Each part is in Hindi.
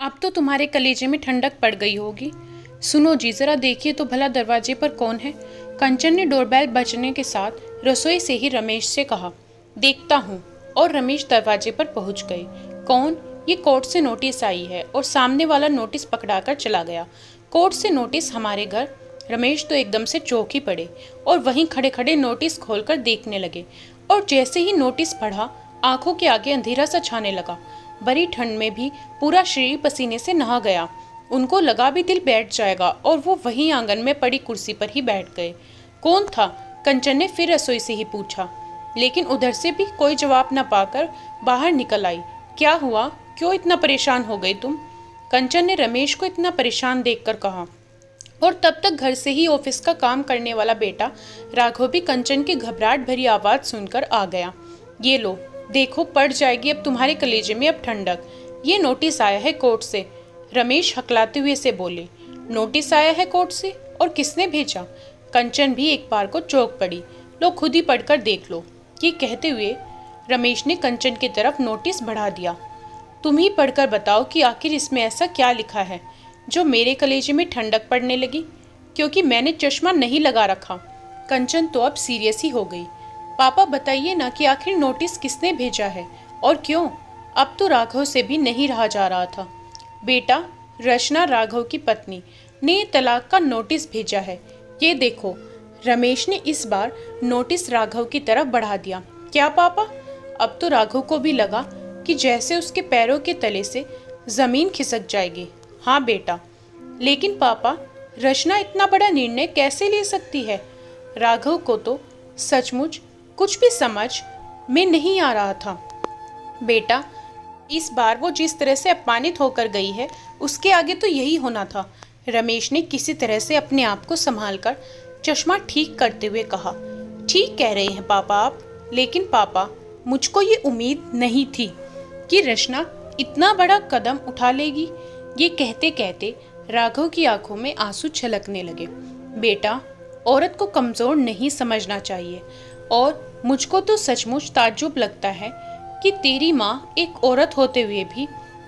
अब तो तुम्हारे कलेजे में ठंडक पड़ गई होगी। सुनो जी, जरा देखिए तो भला दरवाजे पर कौन है। कंचन ने डोरबेल बजने के साथ रसोई से ही रमेश से कहा। देखता हूँ। और रमेश दरवाजे पर पहुंच गए। कौन? ये कोर्ट से नोटिस आई है। और सामने वाला नोटिस पकड़ाकर चला गया। कोर्ट से नोटिस हमारे घर? रमेश तो एकदम से चौंक ही पड़े और वहीं खड़े खड़े नोटिस खोलकर देखने लगे। और जैसे ही नोटिस पढ़ा, आंखों के आगे अंधेरा सा छाने लगा। बड़ी ठंड में भी पूरा शरीर पसीने से नहा गया। उनको लगा भी दिल बैठ जाएगा और वो वहीं आंगन में पड़ी कुर्सी पर ही बैठ गए। कौन था? कंचन ने फिर रसोई से ही पूछा, लेकिन उधर से भी कोई जवाब न पाकर बाहर निकल आई। क्या हुआ? क्यों इतना परेशान हो गई तुम? कंचन ने रमेश को इतना परेशान देखकर कहा। और तब तक घर से ही ऑफिस का काम करने वाला बेटा राघव भी कंचन की घबराहट भरी आवाज सुनकर आ गया। ये लो, देखो, पड़ जाएगी अब तुम्हारे कलेजे में अब ठंडक। ये नोटिस आया है कोर्ट से। रमेश हकलाते हुए से बोले। नोटिस आया है कोर्ट से? और किसने भेजा? कंचन भी एक बार को चौंक पड़ी। लो, खुद ही पढ़कर देख लो। ये कहते हुए रमेश ने कंचन की तरफ नोटिस बढ़ा दिया। तुम ही पढ़कर बताओ कि आखिर इसमें ऐसा क्या लिखा है जो मेरे कलेजे में ठंडक पड़ने लगी, क्योंकि मैंने चश्मा नहीं लगा रखा। कंचन तो अब सीरियस ही हो गई। पापा बताइए ना कि आखिर नोटिस किसने भेजा है और क्यों? अब तो राघव से भी नहीं रहा जा रहा था। बेटा, रचना राघव की पत्नी ने तलाक का नोटिस भेजा है। ये देखो। रमेश ने इस बार नोटिस राघव की तरफ बढ़ा दिया। क्या पापा? अब तो राघव को भी लगा कि जैसे उसके पैरों के तले से जमीन खिसक जाएगी। हाँ बेटा। लेकिन पापा, रचना इतना बड़ा निर्णय कैसे ले सकती है? राघव को तो सचमुच कुछ भी समझ में नहीं आ रहा था। बेटा, इस बार वो जिस तरह से अपमानित होकर गई है, उसके आगे तो यही होना था। रमेश ने किसी तरह से अपने आप को संभालकर चश्मा ठीक करते हुए कहा। ठीक कह रहे हैं पापा आप, लेकिन पापा, मुझको ये उम्मीद नहीं थी कि रचना इतना बड़ा कदम उठा लेगी। ये कहते कहते राघव की आंखों में आंसू छलकने लगे। बेटा, औरत को कमजोर नहीं समझना चाहिए। और मुझको तो सचमुच ताज्जुब लगता है कि तेरी माँ एक औरत होते हुए भी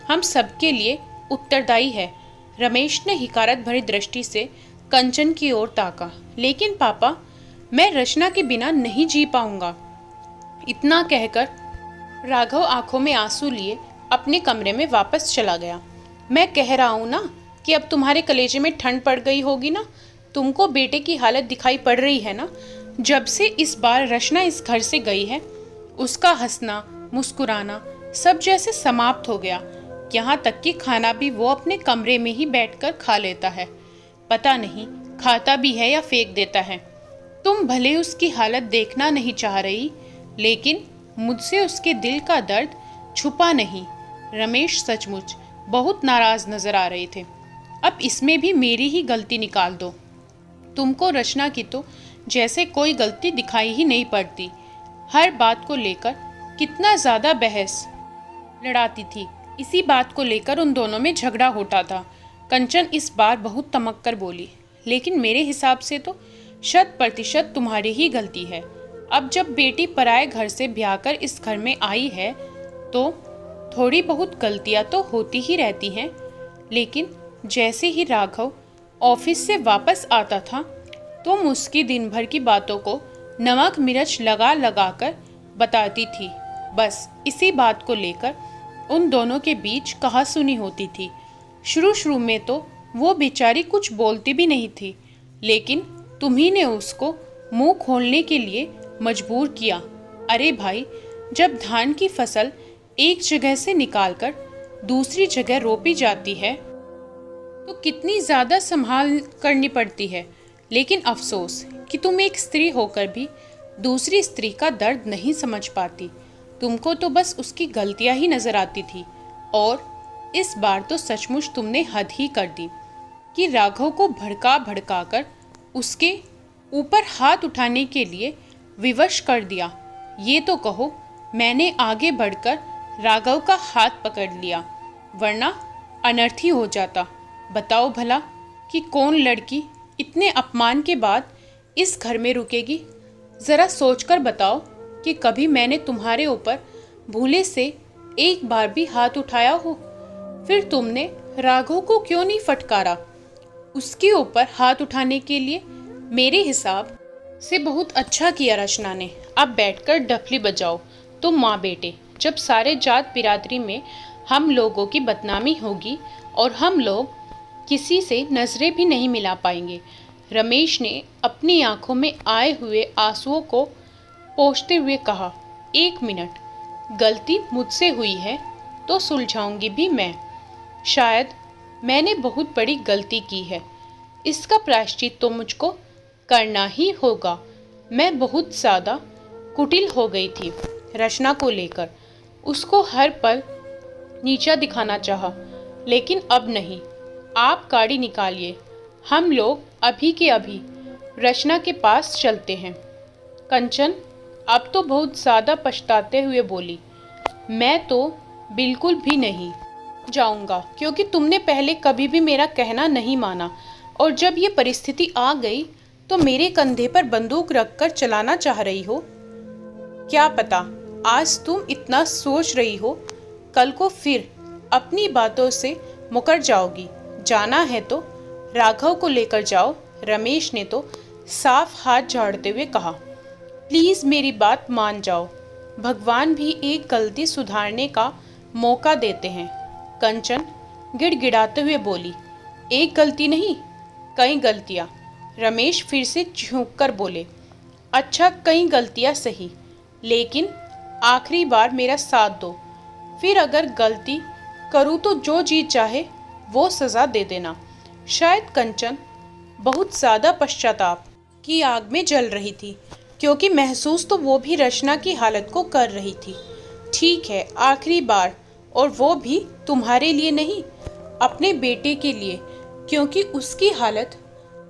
हम सबके लिए उत्तरदायी है। रमेश ने हिकारत भरी दृष्टि से कंचन की ओर ताका। लेकिन पापा, मैं रचना के बिना नहीं जी पाऊंगा। इतना कहकर राघव आंखों में आंसू लिए अपने कमरे में वापस चला गया। मैं कह रहा हूं ना कि अब तुम्हारे कलेजे में ठंड पड़ गई होगी ना। तुमको बेटे की हालत दिखाई पड़ रही है ना। जब से इस बार रचना इस घर से गई है, उसका हंसना मुस्कुराना सब जैसे समाप्त हो गया। यहाँ तक कि खाना भी वो अपने कमरे में ही बैठकर खा लेता है। पता नहीं खाता भी है या फेंक देता है। तुम भले उसकी हालत देखना नहीं चाह रही, लेकिन मुझसे उसके दिल का दर्द छुपा नहीं। रमेश सचमुच बहुत नाराज नजर आ रहे थे। अब इसमें भी मेरी ही गलती निकाल दो। तुमको रचना की तो जैसे कोई गलती दिखाई ही नहीं पड़ती। हर बात को लेकर कितना ज्यादा बहस लड़ाती थी। इसी बात को लेकर उन दोनों में झगड़ा होता था। कंचन इस बार बहुत तमक कर बोली। लेकिन मेरे हिसाब से तो 100% तुम्हारी ही गलती है। अब जब बेटी पराए घर से ब्याह कर इस घर में आई है, तो थोड़ी बहुत गलतियां तो होती ही रहती हैं। लेकिन जैसे ही राघव ऑफिस से वापस आता था, तुम उसकी दिन भर की बातों को नमक मिर्च लगा लगा कर बताती थी। बस इसी बात को लेकर उन दोनों के बीच कहासुनी होती थी। शुरू शुरू में तो वो बेचारी कुछ बोलती भी नहीं थी, लेकिन तुम्ही ने उसको मुंह खोलने के लिए मजबूर किया। अरे भाई, जब धान की फसल एक जगह से निकालकर दूसरी जगह रोपी जाती है तो कितनी ज्यादा संभाल करनी पड़ती है। लेकिन अफसोस कि तुम एक स्त्री होकर भी दूसरी स्त्री का दर्द नहीं समझ पाती। तुमको तो बस उसकी गलतियां ही नजर आती थी। और इस बार तो सचमुच तुमने हद ही कर दी कि राघव को भड़का भड़का कर उसके ऊपर हाथ उठाने के लिए विवश कर दिया। ये तो कहो, मैंने आगे बढ़कर राघव का हाथ पकड़ लिया, वरना अनर्थ ही हो जाता। बताओ भला कि कौन लड़की इतने अपमान के बाद इस घर में रुकेगी? जरा सोचकर बताओ कि कभी मैंने तुम्हारे ऊपर भूले से एक बार भी हाथ उठाया हो? फिर तुमने राघव को क्यों नहीं फटकारा उसके ऊपर हाथ उठाने के लिए? मेरे हिसाब से बहुत अच्छा किया रचना ने। अब बैठकर डफली बजाओ तुम माँ बेटे। जब सारे जात बिरादरी में हम लोगों की बदनामी होगी और हम लोग किसी से नजरें भी नहीं मिला पाएंगे। रमेश ने अपनी आंखों में आए हुए आंसुओं को पोंछते हुए कहा, 1 मिनट, गलती मुझसे हुई है तो सुलझाऊंगी भी मैं। शायद मैंने बहुत बड़ी गलती की है, इसका प्रायश्चित तो मुझको करना ही होगा। मैं बहुत ज़्यादा कुटिल हो गई थी रचना को लेकर, उसको हर पल नीचा दिखाना चाहा, लेकिन अब नहीं। आप गाड़ी निकालिए, हम लोग अभी के अभी रचना के पास चलते हैं। कंचन अब तो बहुत ज़्यादा पछताते हुए बोली, मैं तो बिल्कुल भी नहीं जाऊंगा, क्योंकि तुमने पहले कभी भी मेरा कहना नहीं माना, और जब ये परिस्थिति आ गई तो मेरे कंधे पर बंदूक रखकर चलाना चाह रही हो। क्या पता आज तुम इतना सोच रही हो, कल को फिर अपनी बातों से मुकर जाओगी। जाना है तो राघव को लेकर जाओ। रमेश ने तो साफ हाथ झाड़ते हुए कहा, प्लीज मेरी बात मान जाओ, भगवान भी एक गलती सुधारने का मौका देते हैं। कंचन गिड़गिड़ाते हुए बोली, एक गलती नहीं, कई गलतियां। रमेश फिर से झुंक कर बोले, अच्छा कई गलतियां सही, लेकिन आखिरी बार मेरा साथ दो, फिर अगर गलती करूँ तो जो जी चाहे वो सज़ा दे देना। शायद कंचन बहुत ज़्यादा पश्चाताप की आग में जल रही थी, क्योंकि महसूस तो वो भी रचना की हालत को कर रही थी। ठीक है, आखिरी बार, और वो भी तुम्हारे लिए नहीं, अपने बेटे के लिए, क्योंकि उसकी हालत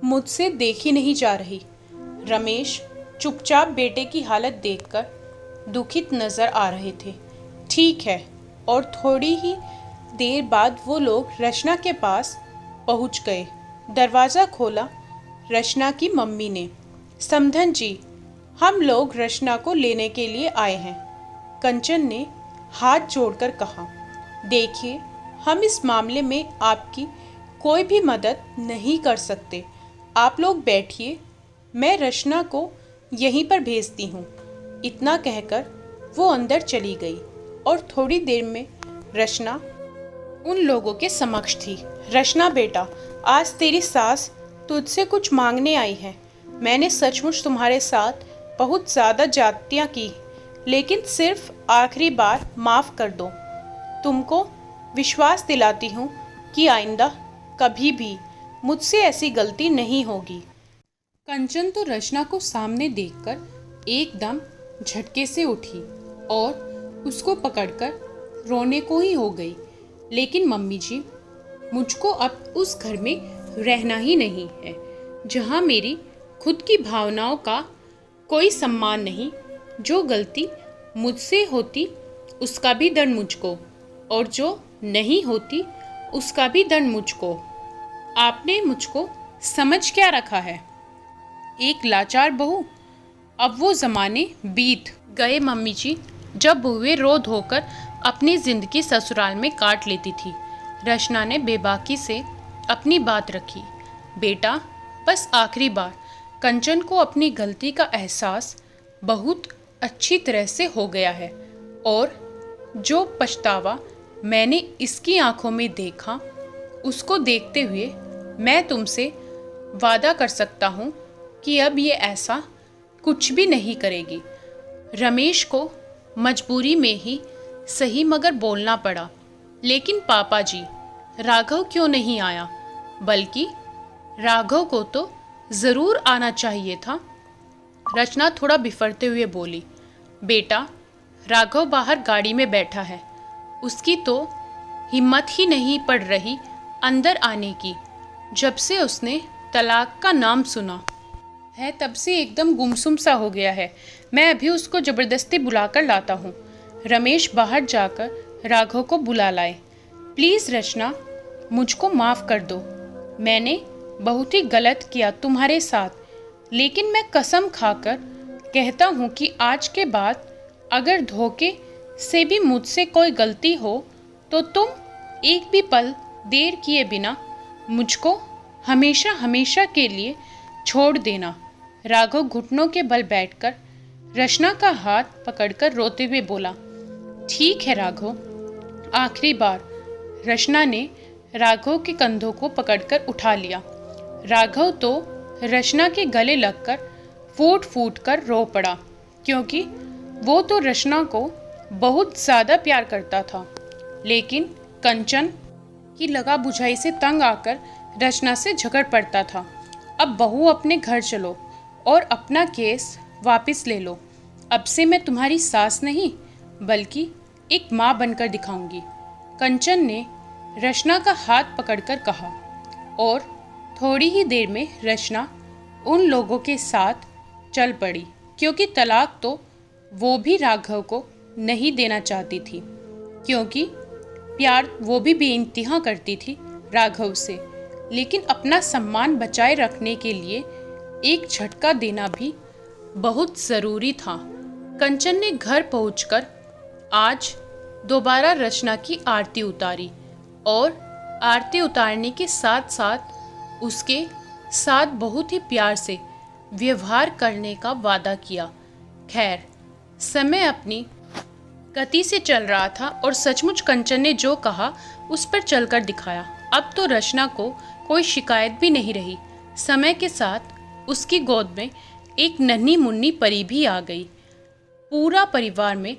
मुझसे देखी नहीं जा रही। रमेश चुपचाप बेटे की हालत देखकर दुखित नजर आ रहे थे। ठीक है, और थोड़ी ही देर बाद वो लोग रचना के पास पहुंच गए। दरवाज़ा खोला रचना की मम्मी ने। समधन जी, हम लोग रचना को लेने के लिए आए हैं। कंचन ने हाथ जोड़कर कहा, देखिए हम इस मामले में आपकी कोई भी मदद नहीं कर सकते, आप लोग बैठिए, मैं रचना को यहीं पर भेजती हूँ। इतना कहकर वो अंदर चली गई और थोड़ी देर में रचना उन लोगों के समक्ष थी। रचना बेटा, आज तेरी सास तुझसे कुछ मांगने आई है। मैंने सचमुच तुम्हारे साथ बहुत ज़्यादा ज्यादतियाँ की, लेकिन सिर्फ आखिरी बार माफ़ कर दो। तुमको विश्वास दिलाती हूँ कि आइंदा कभी भी मुझसे ऐसी गलती नहीं होगी। कंचन तो रचना को सामने देखकर एकदम झटके से उठी और उसको पकड़कर रोने को ही हो गई। लेकिन मम्मी जी, मुझको अब उस घर में रहना ही नहीं है जहाँ मेरी खुद की भावनाओं का कोई सम्मान नहीं। जो गलती मुझसे होती उसका भी दंड मुझको, और जो नहीं होती उसका भी दंड मुझको। आपने मुझको समझ क्या रखा है, एक लाचार बहू? अब वो ज़माने बीत गए मम्मी जी, जब बहुएं रो धोकर अपनी ज़िंदगी ससुराल में काट लेती थी। रचना ने बेबाकी से अपनी बात रखी। बेटा, बस आखिरी बार। कंचन को अपनी गलती का एहसास बहुत अच्छी तरह से हो गया है, और जो पछतावा मैंने इसकी आंखों में देखा, उसको देखते हुए मैं तुमसे वादा कर सकता हूँ कि अब ये ऐसा कुछ भी नहीं करेगी। रमेश को मजबूरी में ही सही मगर बोलना पड़ा, लेकिन पापा जी, राघव क्यों नहीं आया? बल्कि राघव को तो ज़रूर आना चाहिए था। रचना थोड़ा बिफरते हुए बोली, बेटा, राघव बाहर गाड़ी में बैठा है, उसकी तो हिम्मत ही नहीं पड़ रही अंदर आने की। जब से उसने तलाक का नाम सुना है तब से एकदम गुमसुम सा हो गया है। मैं अभी उसको ज़बरदस्ती बुलाकर लाता हूँ। रमेश बाहर जाकर राघव को बुला लाए। प्लीज़ रचना, मुझको माफ़ कर दो, मैंने बहुत ही गलत किया तुम्हारे साथ, लेकिन मैं कसम खाकर कहता हूँ कि आज के बाद अगर धोखे से भी मुझसे कोई गलती हो तो तुम एक भी पल देर किए बिना मुझको हमेशा हमेशा के लिए छोड़ देना। राघव घुटनों के बल बैठकर रचना का हाथ पकड़कर रोते हुए बोला, ठीक है राघव। आखिरी बार रचना ने राघव के कंधों को पकड़कर उठा लिया। राघव तो रचना के गले लगकर फूट फूट कर रो पड़ा, क्योंकि वो तो रचना को बहुत ज़्यादा प्यार करता था। लेकिन कंचन की लगा बुझाई से तंग आकर रचना से झगड़ पड़ता था। अब बहू अपने घर चलो और अपना केस वापस ले लो। अब से मैं तुम्हारी सास नहीं बल्कि एक माँ बनकर दिखाऊंगी, कंचन ने रचना का हाथ पकड़कर कहा। और थोड़ी ही देर में रचना उन लोगों के साथ चल पड़ी, क्योंकि तलाक तो वो भी राघव को नहीं देना चाहती थी, क्योंकि प्यार वो भी बेइंतहा करती थी राघव से। लेकिन अपना सम्मान बचाए रखने के लिए एक झटका देना भी बहुत ज़रूरी था। कंचन ने घर पहुंचकर आज दोबारा रचना की आरती उतारी और आरती उतारने के साथ साथ उसके साथ बहुत ही प्यार से व्यवहार करने का वादा किया। खैर, समय अपनी गति से चल रहा था और सचमुच कंचन ने जो कहा उस पर चलकर दिखाया। अब तो रचना को कोई शिकायत भी नहीं रही। समय के साथ उसकी गोद में एक नन्ही मुन्नी परी भी आ गई। पूरा परिवार में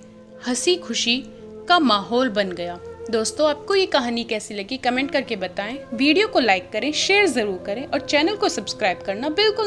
हंसी खुशी का माहौल बन गया। दोस्तों, आपको ये कहानी कैसी लगी कमेंट करके बताएं। वीडियो को लाइक करें, शेयर ज़रूर करें और चैनल को सब्सक्राइब करना बिल्कुल ना